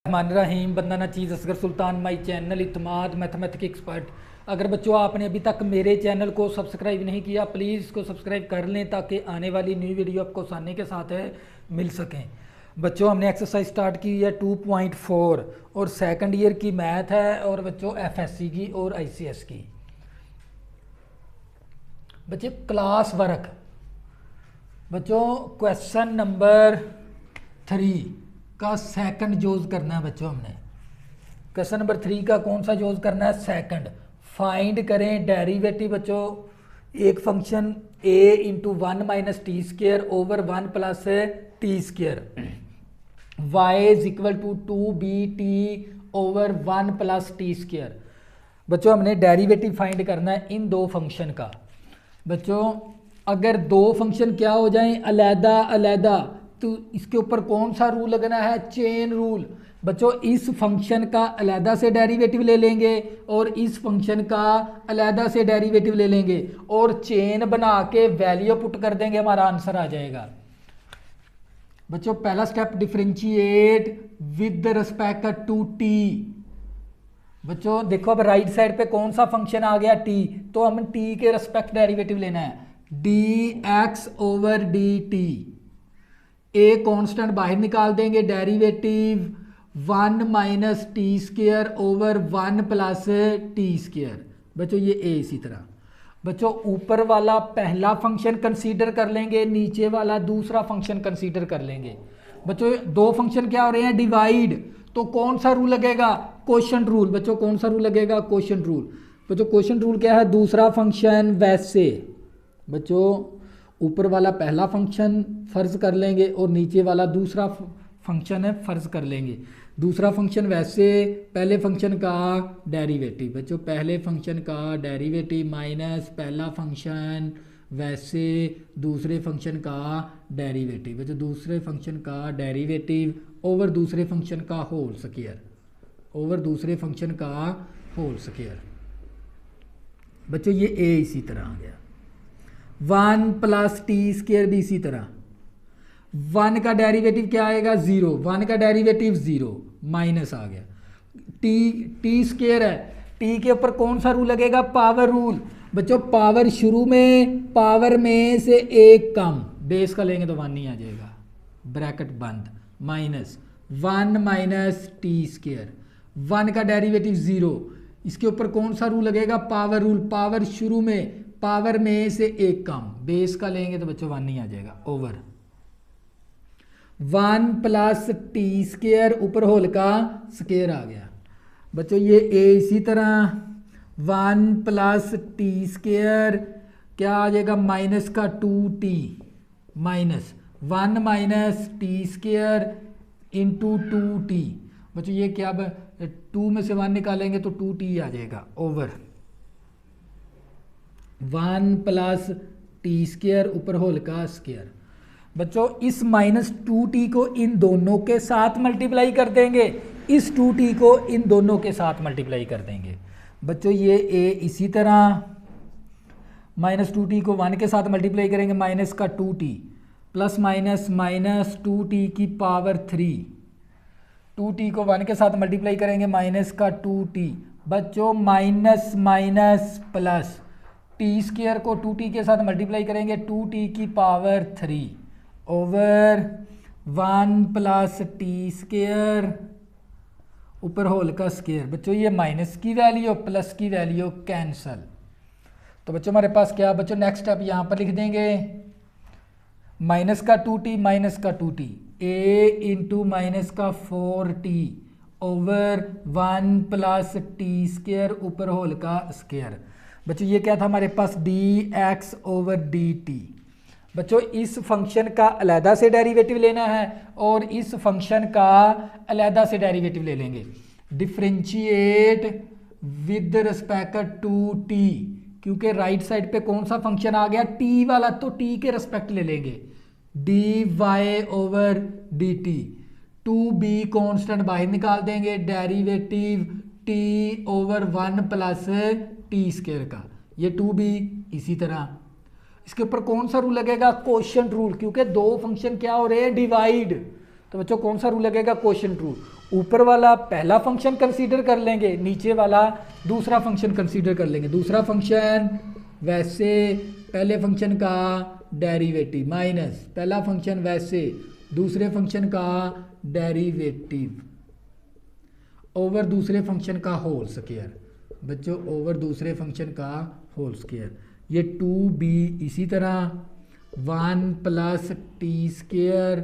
रहीम बंदाना चीज़ Asgar Sultan my channel Itmad mathematic expert. अगर बच्चों आपने अभी तक मेरे चैनल को सब्सक्राइब नहीं किया प्लीज़ इसको सब्सक्राइब कर लें ताकि आने वाली न्यू वीडियो आपको आसानी के साथ मिल सकें। बच्चों हमने एक्सरसाइज स्टार्ट की है 2.4 और सेकंड ईयर की मैथ है और बच्चों एफएससी की और आईसीएस की। बच्चे क्लास वर्क बच्चों क्वेश्चन नंबर 3 का सेकंड यूज़ करना है। बच्चों हमने क्वेश्चन नंबर 3 का कौन सा यूज़ करना है? सेकंड। फाइंड करें डेरिवेटिव बच्चों एक function a into 1 minus t square over 1 plus t square y is equal to 2bt over 1 plus t square. बच्चों हमने डेरिवेटिव फाइंड करना है इन दो फंक्शन का। बच्चों अगर दो फंक्शन क्या हो जाएं अलैदा अलैदा तो इसके ऊपर कौन सा रूल लगना है? Chain rule. बच्चों इस फंक्शन का अलैदा से डेरिवेटिव ले लेंगे और इस फंक्शन का अलैदा से डेरिवेटिव ले लेंगे और चेन बना के वैल्यू पुट कर देंगे, हमारा आंसर आ जाएगा। बच्चों पहला step differentiate with respect to t. बच्चों देखो अब राइट साइड पे कौन सा फंक्शन आ गया? टी, तो हम टी के रिस्पेक्ट डेरिवेटिव लेना है dx over dt। A constant बाहर निकाल देंगे, derivative 1 minus t square over 1 plus t square. बच्चों ये ए इसी तरह। बच्चों ऊपर वाला पहला फंक्शन कंसीडर कर लेंगे, नीचे वाला दूसरा फंक्शन कंसीडर कर लेंगे। बच्चों दो फंक्शन क्या हो रहे हैं? डिवाइड, तो कौन सा रूल लगेगा? Quotient rule. बच्चों कौन सा रूल लगेगा? Quotient rule. बच्चों क्वोशंट रूल क्या है? दूसरा फंक्शन वैसे। बच्चों ऊपर वाला पहला फंक्शन फर्ज कर लेंगे और नीचे वाला दूसरा फंक्शन है फर्ज कर लेंगे। दूसरा फंक्शन वैसे पहले फंक्शन का डेरिवेटिव। बच्चों पहले फंक्शन का डेरिवेटिव माइनस पहला फंक्शन वैसे दूसरे फंक्शन का डेरिवेटिव। बच्चों दूसरे फंक्शन का डेरिवेटिव ओवर दूसरे फंक्शन का होल स्क्वायर, ओवर दूसरे फंक्शन का होल स्क्वायर। बच्चों ये ए इसी तरह आ गया। 1 प्लस टी स्क्र भी इसी तरह। 1 का डेरिवेटिव क्या आएगा? 0। 1 का डेरिवेटिव 0 माइनस आ गया। टी स्क्र है, टी के ऊपर कौन सा रूल लगेगा? Power rule. बच्चों पावर शुरू में पावर में से एक कम, बेस का लेंगे तो 1 ही आ जाएगा, ब्रैकेट बंद, माइनस 1 माइनस टी स्क्र। 1 का डेरिवेटिव 0, इसके ऊपर कौन सा रूल लगेगा? Power rule. पावर शुरू में पावर में से एक कम, बेस का लेंगे तो बच्चों 1 ही आ जाएगा, ओवर 1 प्लस टी स्क्र ऊपर होल का स्क्वायर आ गया। बच्चों ये ए इसी तरह 1 प्लस टी स्क्र क्या आ जाएगा? माइनस का 2t minus 1 minus t square into 2t। बच्चों ये क्या 2 में से 1 निकालेंगे तो 2t आ जाएगा, ओवर 1 प्लस टी स्क्र ऊपर होल का स्क्वायर। बच्चों इस माइनस 2t को इन दोनों के साथ मल्टीप्लाई कर देंगे, इस 2t को इन दोनों के साथ मल्टीप्लाई कर देंगे। बच्चों ये a इसी तरह माइनस 2t को 1 के साथ मल्टीप्लाई करेंगे, माइनस का 2t plus minus minus 2t की पावर 3। 2t को 1 के साथ मल्टीप्लाई करेंगे, माइनस का 2t। बच्चों minus minus plus t square को 2t के साथ मल्टीप्लाई करेंगे, 2t की power 3 over 1 plus t square ऊपर होल का स्क्वायर। बच्चों ये माइनस की वैल्यू प्लस की वैल्यू कैंसल, तो बच्चों हमारे पास क्या? बच्चों नेक्स्ट स्टेप यहाँ पर लिख देंगे, माइनस का 2t माइनस का 2t a इंटू माइनस का 4t over 1 plus t square ऊपर होल का स्क्वायर। बच्चों ये क्या था हमारे पास? dx over dt। बच्चों इस फंक्शन का अलैदा से डेरिवेटिव लेना है और इस फंक्शन का अलैदा से डेरिवेटिव ले लेंगे। Differentiate with respect to t, क्योंकि राइट साइड पे कौन सा फंक्शन आ गया? t वाला, तो t के रिस्पेक्ट ले लेंगे, dy over dt। 2b constant बाहर निकाल देंगे, derivative t over 1 plus t square का, ये 2b इसी तरह। इसके ऊपर कौन सा रूल लगेगा? क्वोशंट रूल, क्योंकि दो फंक्शन क्या हो रहे हैं? डिवाइड। तो बच्चों कौन सा रूल लगेगा? Quotient rule. ऊपर वाला पहला फंक्शन कंसीडर कर लेंगे, नीचे वाला दूसरा फंक्शन कंसीडर कर लेंगे। दूसरा फंक्शन वैसे पहले फंक्शन का डेरिवेटिव माइनस पहला फंक्शन वैसे दूसरे फंक्शन का डेरिवेटिव ओवर दूसरे फंक्शन का होल स्क्वायर। बच्चों ओवर दूसरे फंक्शन का होल स्क्वायर। ये 2b इसी तरह 1 प्लस टी स्क्वायर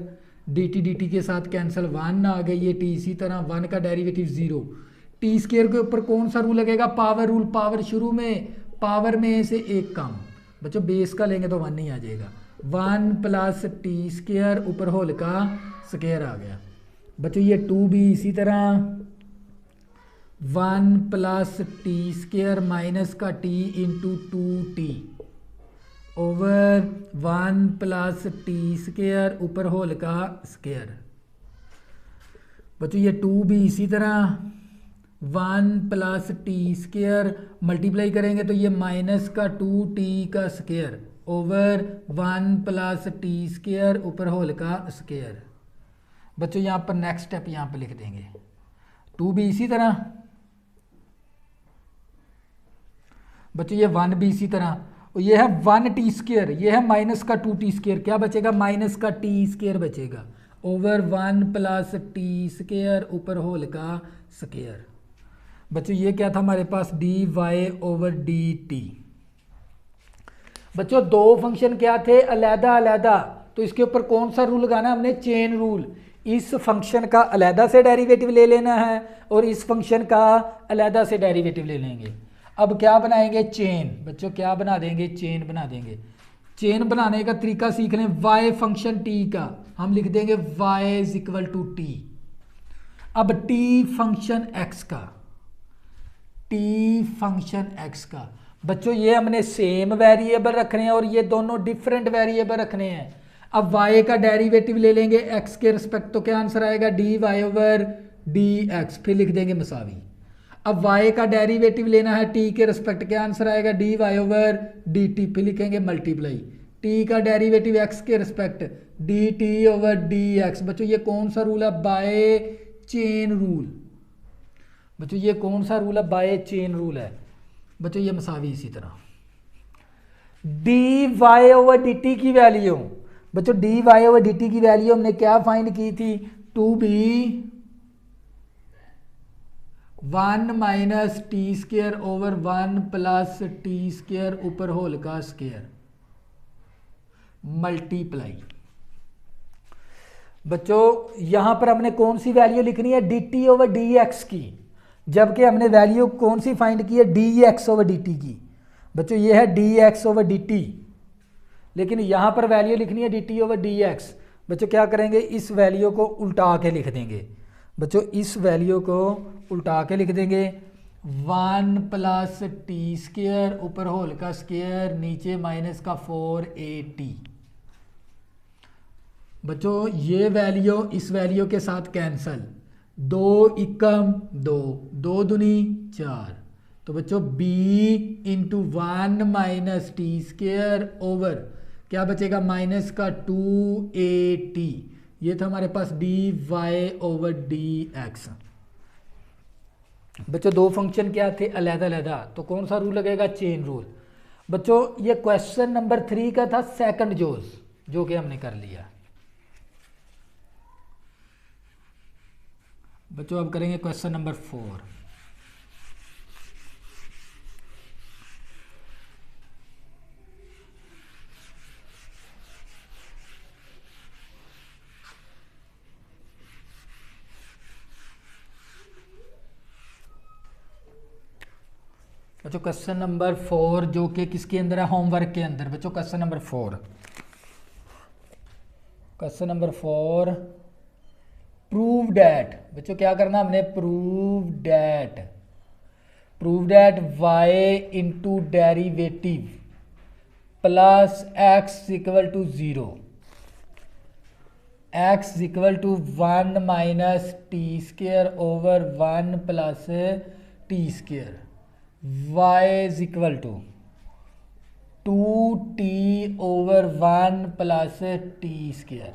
dt के साथ कैंसिल 1 आ गई। ये t इसी तरह 1 का डेरिवेटिव 0। टी स्क्वायर के ऊपर कौन सा रूल लगेगा? Power rule. पावर शुरू में पावर में से एक कम। बच्चों बेस का लेंगे तो 1 ही आ जाएगा। 1 प्लस टी स्क्वायर ऊपर होल का स्क्वायर आ गया। बच्चों ये 2b इसी तरह 1 प्लस टी स्क्वायर माइनस का t into 2t over 1 plus t square ऊपर होल का स्क्वायर। बच्चों ये 2b इसी तरह 1 प्लस टी स्क्वायर मल्टीप्लाई करेंगे तो ये माइनस का 2t का square over 1 plus t square ऊपर होल का स्क्वायर। बच्चों यहाँ पर नेक्स्ट स्टेप यहाँ पर लिख देंगे 2b इसी तरह। बच्चों ये 1b इसी तरह और ये है 1 टी स्क्वायर, ये है माइनस का 2t स्क्वायर। क्या बचेगा? माइनस का टी स्क्वायर बचेगा ओवर 1 प्लस टी स्क्वायर ऊपर होल का स्क्वायर। बच्चों ये क्या था हमारे पास? dy over dt। बच्चों दो फंक्शन क्या थे? अलहदा अलहदा। तो इसके ऊपर कौन सा रूल लगाना? हमने चेन रूल। इस फंक्शन का अलहदा से डेरिवेटिव ले लेना है और इस फंक्शन का अलहदा से डेरिवेटिव ले लेंगे। अब क्या बनाएंगे? चेन। बच्चों क्या बना देंगे? चेन बना देंगे। चेन बनाने का तरीका सीख लें। y फंक्शन t का हम लिख देंगे y is equal to t। अब t फंक्शन x का, t फंक्शन x का। बच्चों ये हमने सेम वेरिएबल रखने हैं और ये दोनों डिफरेंट वेरिएबल रखने हैं। अब y का डेरिवेटिव ले लेंगे x के रिस्पेक्ट तो क्या आंसर आएगा? dy over dx। फिर लिख देंगे मसावी। अब y का डेरिवेटिव लेना है t के रिस्पेक्ट, क्या आंसर आएगा? dy over dt। फिर लिखेंगे मल्टीप्लाई t का डेरिवेटिव x के रिस्पेक्ट dt ओवर dx। बच्चों ये कौन सा रूल है? By chain rule. बच्चों ये कौन सा रूल है? बाय चेन रूल है। बच्चों ये मसावी इसी तरह dy ओवर dt की वैल्यू। बच्चों dy ओवर dt की वैल्यू हमने क्या फाइंड की थी? 2b 1 minus t square over 1 plus t square ऊपर होल का स्क्वायर मल्टीप्लाई। बच्चों यहां पर हमने कौन सी वैल्यू लिखनी है? dt ओवर dx की, जबकि हमने वैल्यू कौन सी फाइंड की है? dx ओवर dt की। बच्चों ये है dx ओवर dt, लेकिन यहां पर वैल्यू लिखनी है dt ओवर dx। बच्चों क्या करेंगे? इस वैल्यू को उल्टा के लिख देंगे। बच्चों इस वैल्यू को उल्टा के लिख देंगे 1 प्लस टी स्क्वायर ऊपर होल का स्क्वायर नीचे माइनस का 4at। बच्चों ये वैल्यू इस वैल्यू के साथ कैंसल, 2 एकम 2, 2 दूनी 4। तो बच्चों b into 1 minus t square over क्या बचेगा? माइनस का 2at। ये था हमारे पास dy ओवर dx। बच्चों दो फंक्शन क्या थे? अलहदा अलहदा। तो कौन सा रूल लगेगा? Chain rule. बच्चों ये क्वेश्चन नंबर 3 का था सेकंड जोज, जो कि हमने कर लिया। बच्चों अब करेंगे क्वेश्चन नंबर 4। बच्चों क्वेश्चन नंबर 4 जो कि किसके अंदर है? होमवर्क के अंदर। बच्चों question number 4, question number 4 prove that. बच्चों क्या करना हमने? Prove that y into derivative plus x equal to 0, x equal to 1 minus t square over 1 plus t square y is equal to 2t over 1 plus t square.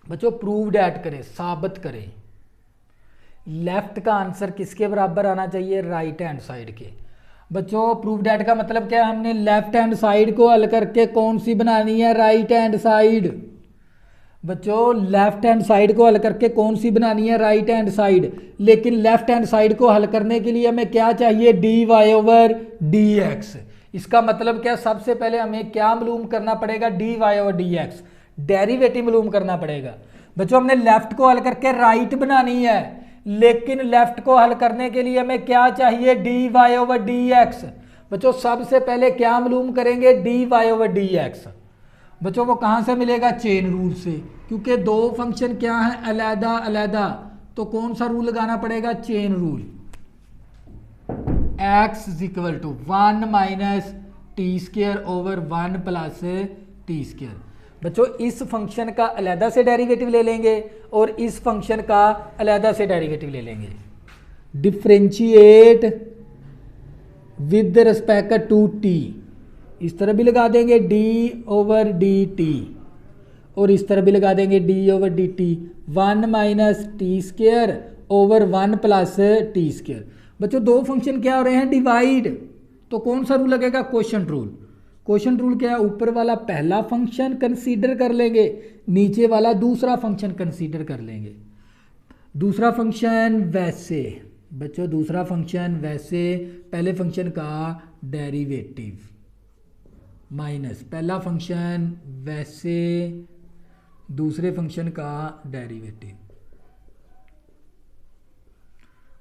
बच्चों prove that करें, साबित करें। Left का answer किसके बराबर आना चाहिए? Right hand side के। बच्चों प्रूव्ड ऐड का मतलब क्या है? हमने लेफ्ट हैंड साइड को हल करके कौन सी बनानी है? Right hand side. बच्चों लेफ्ट हैंड साइड को हल करके कौन सी बनानी है? Right hand side. लेकिन लेफ्ट हैंड साइड को हल करने के लिए हमें क्या चाहिए? D y over d x. इसका मतलब क्या? सबसे पहले हमें क्या मालूम करना पड़ेगा? D y over d x, derivative मालूम करना पड़ेगा। बच्चों हमने लेफ्ट को हल करके राइट बनानी है, लेकिन लेफ्ट को हल करने के लिए हमें क्या चाहिए? D y over d x. बच्चों सबसे पहले क्या मालूम करेंगे? D y over d x. बच्चों वो कहाँ से मिलेगा? चेन रूल से, क्योंकि दो फंक्शन क्या है? अलहदा अलहदा, तो कौन सा रूल लगाना पड़ेगा? Chain rule. x is equal to 1 minus t square over 1 plus t square. बच्चों इस फंक्शन का अलहदा से डेरिवेटिव ले लेंगे और इस फंक्शन का अलहदा से डेरिवेटिव ले लेंगे। Differentiate with respect to t, इस तरह भी लगा देंगे d ओवर डी टी, और इस तरह भी लगा देंगे d over D T. 1 minus t square over 1 plus t square. बच्चों दो फंक्शन क्या हो रहे हैं? डिवाइड, तो कौन सा रूल लगेगा? Quotient rule. क्वोशंट रूल क्या है? ऊपर वाला पहला फंक्शन कंसीडर कर लेंगे, नीचे वाला दूसरा फंक्शन कंसीडर कर लेंगे। दूसरा फंक्शन वैसे, बच्चों दूसरा फंक्शन वैसे पहले फंक्शन का डेरिवेटिव माइनस पहला फंक्शन वैसे दूसरे फंक्शन का डेरिवेटिव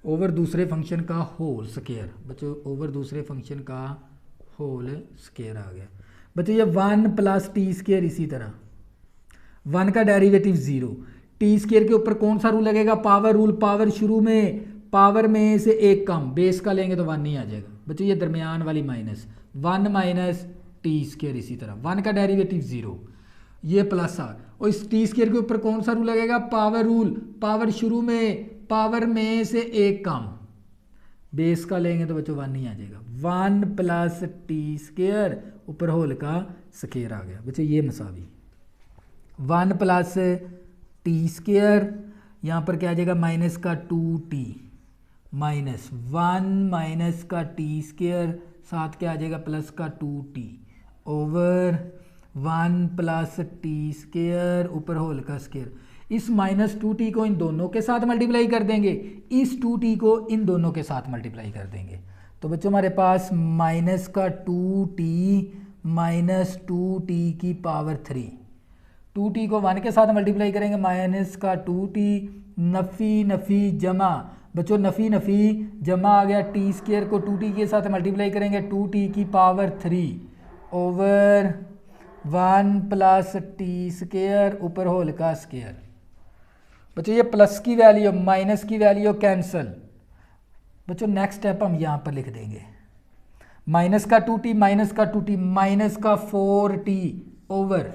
ओवर दूसरे फंक्शन का होल स्क्वायर। बच्चों ओवर दूसरे फंक्शन का होल स्क्वायर आ गया। बच्चों ये 1 प्लस टी स्क्वायर, इसी तरह 1 का डेरिवेटिव 0, टी स्क्वायर के ऊपर कौन सा रूल लगेगा? Power rule. पावर शुरू में, पावर में से एक कम, बेस का लेंगे तो 1 ही आ जाएगा। बच्चों ये दरमियान वाली माइनस 1 माइनस टी स्क्वायर, इसी तरह 1 का डेरिवेटिव 0, ये प्लस आर, और इस टी स्क्वायर के ऊपर कौन सा रूल लगेगा? Power rule. पावर शुरू में, पावर में से एक कम, बेस का लेंगे तो बच्चों 1 ही आ जाएगा। 1 प्लस टी स्क्वायर ऊपर होल का स्क्वायर आ गया। बच्चों ये मसावी 1 प्लस टी स्क्वायर, यहाँ पर क्या आ जाएगा? माइनस का 2t माइनस 1 माइनस का टी स्क्वायर, साथ क्या आ जाएगा? प्लस का 2t over 1 plus t square ऊपर होल का स्क्वायर। इस माइनस 2t को इन दोनों के साथ मल्टीप्लाई कर देंगे, इस 2t को इन दोनों के साथ मल्टीप्लाई कर देंगे, तो बच्चों हमारे पास माइनस का 2t माइनस 2t की पावर 3। 2t को 1 के साथ मल्टीप्लाई करेंगे, माइनस का 2t, नफ़ी नफ़ी जमा। बच्चों नफ़ी नफ़ी जमा आ गया, टी स्क्वायर को 2t के साथ मल्टीप्लाई करेंगे, 2t की power 3 over 1 plus t square ऊपर होल का स्क्वायर। बच्चों ये प्लस की वैल्यू माइनस की वैल्यू कैंसल। बच्चों नेक्स्ट स्टेप हम यहाँ पर लिख देंगे, माइनस का 2t माइनस का 2t माइनस का 4t over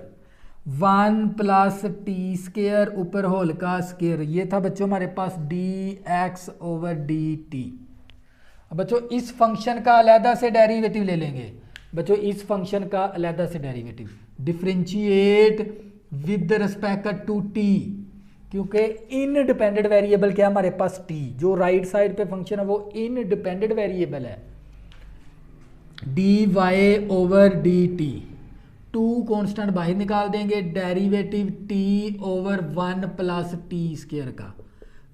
1 plus t square ऊपर होल का स्क्वायर। ये था बच्चों हमारे पास dx ओवर dt। अब बच्चों इस फंक्शन का अलहदा से डेरिवेटिव ले लेंगे। बच्चों इस फंक्शन का अलहदा से derivative, differentiate with respect to t, क्योंकि इनडिपेंडेंट वेरिएबल क्या हमारे पास? t, जो राइट साइड पे फंक्शन है वो इनडिपेंडेंट वेरिएबल है। dy ओवर dt, 2 कांस्टेंट बाहर निकाल देंगे, derivative t over 1 plus t square का,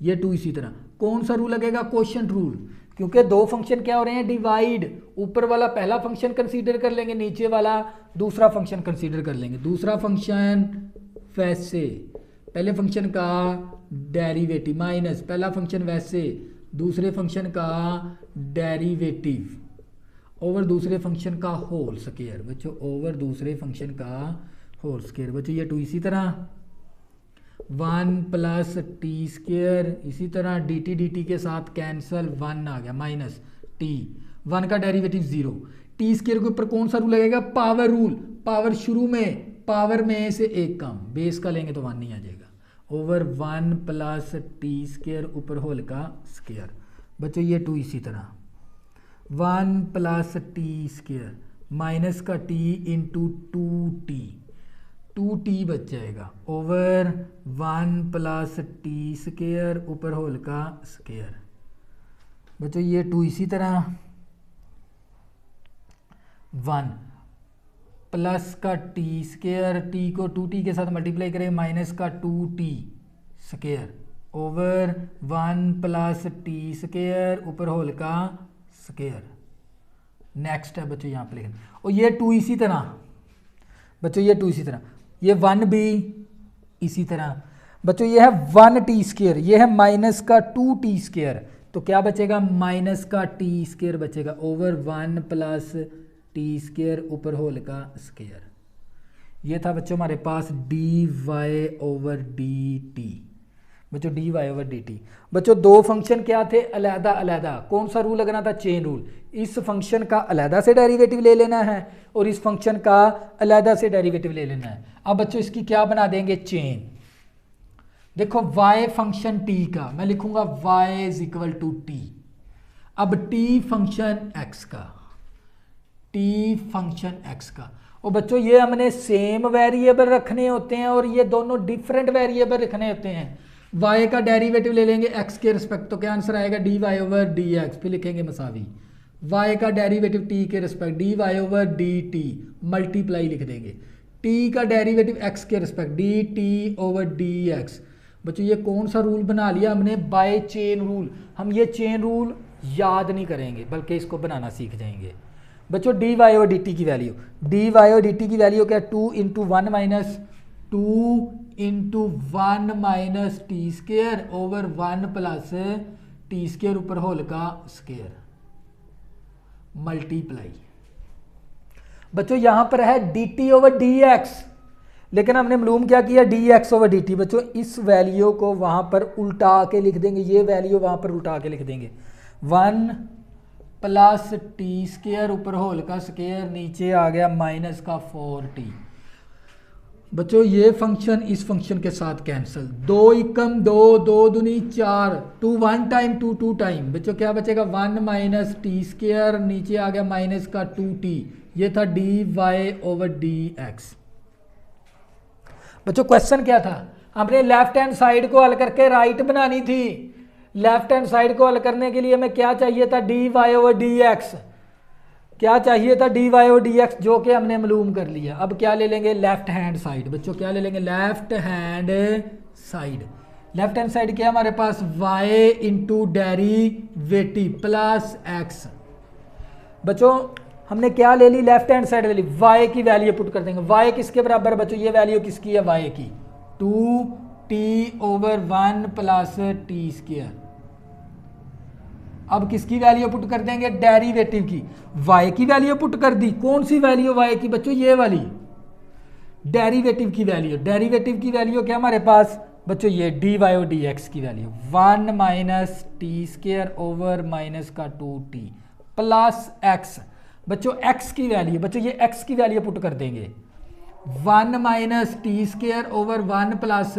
ये 2 इसी तरह। कौन सा रूल लगेगा? क्वोशंट रूल, क्योंकि दो फंक्शन क्या हो रहे हैं? डिवाइड। ऊपर वाला पहला फंक्शन कंसीडर कर लेंगे, नीचे वाला दूसरा फंक्शन कंसीडर कर लेंगे। दूसरा फंक्शन वैसे पहले फंक्शन का डेरिवेटिव माइनस पहला फंक्शन वैसे दूसरे फंक्शन का डेरिवेटिव ओवर दूसरे फंक्शन का होल स्क्वायर। बच्चों ओवर दूसरे फंक्शन का होल स्क्वायर। बच्चों ये 2 इसी तरह 1 प्लस टी स्क्वायर, इसी तरह dt के साथ कैंसल, 1 आ गया माइनस t, 1 का डेरिवेटिव 0, टी स्क्वायर के ऊपर कौन सा रूल लगेगा? Power rule. पावर शुरू में, पावर में से एक कम, बेस का लेंगे तो 1 नहीं आ जाएगा, ओवर 1 प्लस टी स्क्वायर ऊपर होल का स्क्वायर। बच्चों ये 2 इसी तरह 1 प्लस टी स्क्वायर माइनस का t इंटू 2t 2t बच जाएगा ओवर 1 प्लस टी स्केयर ऊपर होल का स्केयर। बच्चों ये 2 इसी तरह 1 प्लस का टी स्केयर, टी को 2t के साथ मल्टीप्लाई करें माइनस का 2t square over 1 plus T square ऊपर होल का स्केयर। नेक्स्ट है बच्चों यहाँ पे लिखना, और ये 2 इसी तरह बच्चों, ये 2 इसी तरह, ये 1 भी इसी तरह बच्चों, ये है 1 टी स्केयर, ये है माइनस का 2t स्केयर, तो क्या बचेगा माइनस का टी स्केयर बचेगा ओवर 1 प्लस टी स्केयर ऊपर होल का स्केयर। ये था बच्चों हमारे पास dy ओवर dt। बच्चों dy ओवर dt। बच्चों दो फंक्शन क्या थे अलहदा अलहदा, कौन सा रूल लगना था चेन रूल। इस फंक्शन का अलहदा से डेरिवेटिव ले लेना है और इस फंक्शन का अलहदा से डेरिवेटिव ले लेना है। अब बच्चों इसकी क्या बना देंगे चेन। देखो y फंक्शन t का मैं लिखूंगा y is equal to t। अब t फंक्शन x का, t फंक्शन x का, और बच्चों ये हमने सेम वेरिएबल रखने होते हैं और ये दोनों डिफरेंट वेरिएबल रखने होते हैं। y का डेरिवेटिव ले लेंगे x के रिस्पेक्ट, तो क्या आंसर आएगा dy ओवर dx, फिर लिखेंगे मसावी। y का डेरिवेटिव t के respect dy over dt multiply लिख देंगे। t का डेरिवेटिव x के रिस्पेक्ट dt ओवर dx। बच्चों ये कौन सा रूल बना लिया हमने, बाय चेन रूल। हम ये चेन रूल याद नहीं करेंगे बल्कि इसको बनाना सीख जाएंगे। बच्चों dy और dt की वैल्यू, dy और dt की वैल्यू क्या, 2 into 1 minus 2 into 1 minus T square over 1 plus T square ऊपर होल का स्केयर मल्टीप्लाई। बच्चों यहां पर है dt ओवर dx, लेकिन हमने मालूम क्या किया dx ओवर dt। बच्चों इस वैल्यू को वहां पर उल्टा के लिख देंगे, ये वैल्यू वहां पर उल्टा के लिख देंगे 1 प्लस टी स्केयर ऊपर होल का स्केयर, नीचे आ गया माइनस का 4t। बच्चों ये फंक्शन इस फंक्शन के साथ कैंसिल, 2 एकम 2, 2 दूनी 4, 2 1 टाइम 2 2 टाइम। बच्चों क्या बचेगा 1 माइनस टी स्केयर, नीचे आ गया माइनस का 2t। ये था dy ओवर dx। बच्चों क्वेश्चन क्या था, हमने लेफ्ट हैंड साइड को हल करके राइट बनानी थी। लेफ्ट हैंड साइड को हल करने के लिए हमें क्या चाहिए था dy ओवर dx, क्या चाहिए था dy ओवर dx, जो कि हमने मालूम कर लिया। अब क्या ले लेंगे लेफ्ट हैंड साइड। बच्चों क्या ले लेंगे left hand side. Left hand side क्या है हमारे पास y into derivative plus x। बच्चों हमने क्या ले ली लेफ्ट हैंड साइड ले ली, y की वैल्यू पुट कर देंगे। y किसके बराबर बच्चों, ये वैल्यू किसकी है y की, 2t over 1 plus T square. अब किसकी वैल्यू पुट कर देंगे डेरिवेटिव की, y की वैल्यू पुट कर दी। कौन सी वैल्यू y की बच्चों, ये वाली डेरिवेटिव की वैल्यू। डेरिवेटिव की वैल्यू क्या हमारे पास बच्चों, ये dy और dx की value 1 minus T square over minus का 2t प्लस x। बच्चों x की वैल्यू, बच्चों ये x की वैल्यू पुट कर देंगे 1 minus T square over 1 plus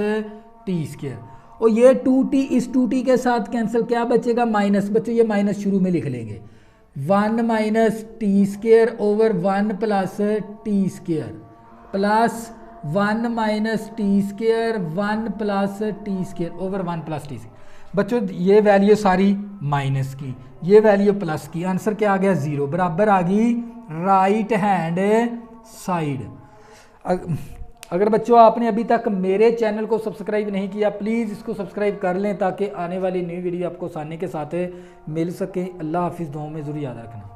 T square, और ये 2t इस 2t के साथ कैंसिल, क्या बचेगा माइनस। बच्चों ये माइनस शुरू में लिख लेंगे 1 minus T square over 1 plus T square plus 1 minus T square 1 plus T square over 1 plus T square. बच्चों ये वैल्यू सारी माइनस की, ये वैल्यू प्लस की, आंसर क्या आ गया 0, बराबर आ गई राइट हैंड साइड। अगर बच्चों आपने अभी तक मेरे चैनल को सब्सक्राइब नहीं किया प्लीज़ इसको सब्सक्राइब कर लें ताकि आने वाली नई वीडियो आपको आसानी के साथ मिल सके। अल्लाह हाफिज़, दुआओं में ज़रूर याद रखना।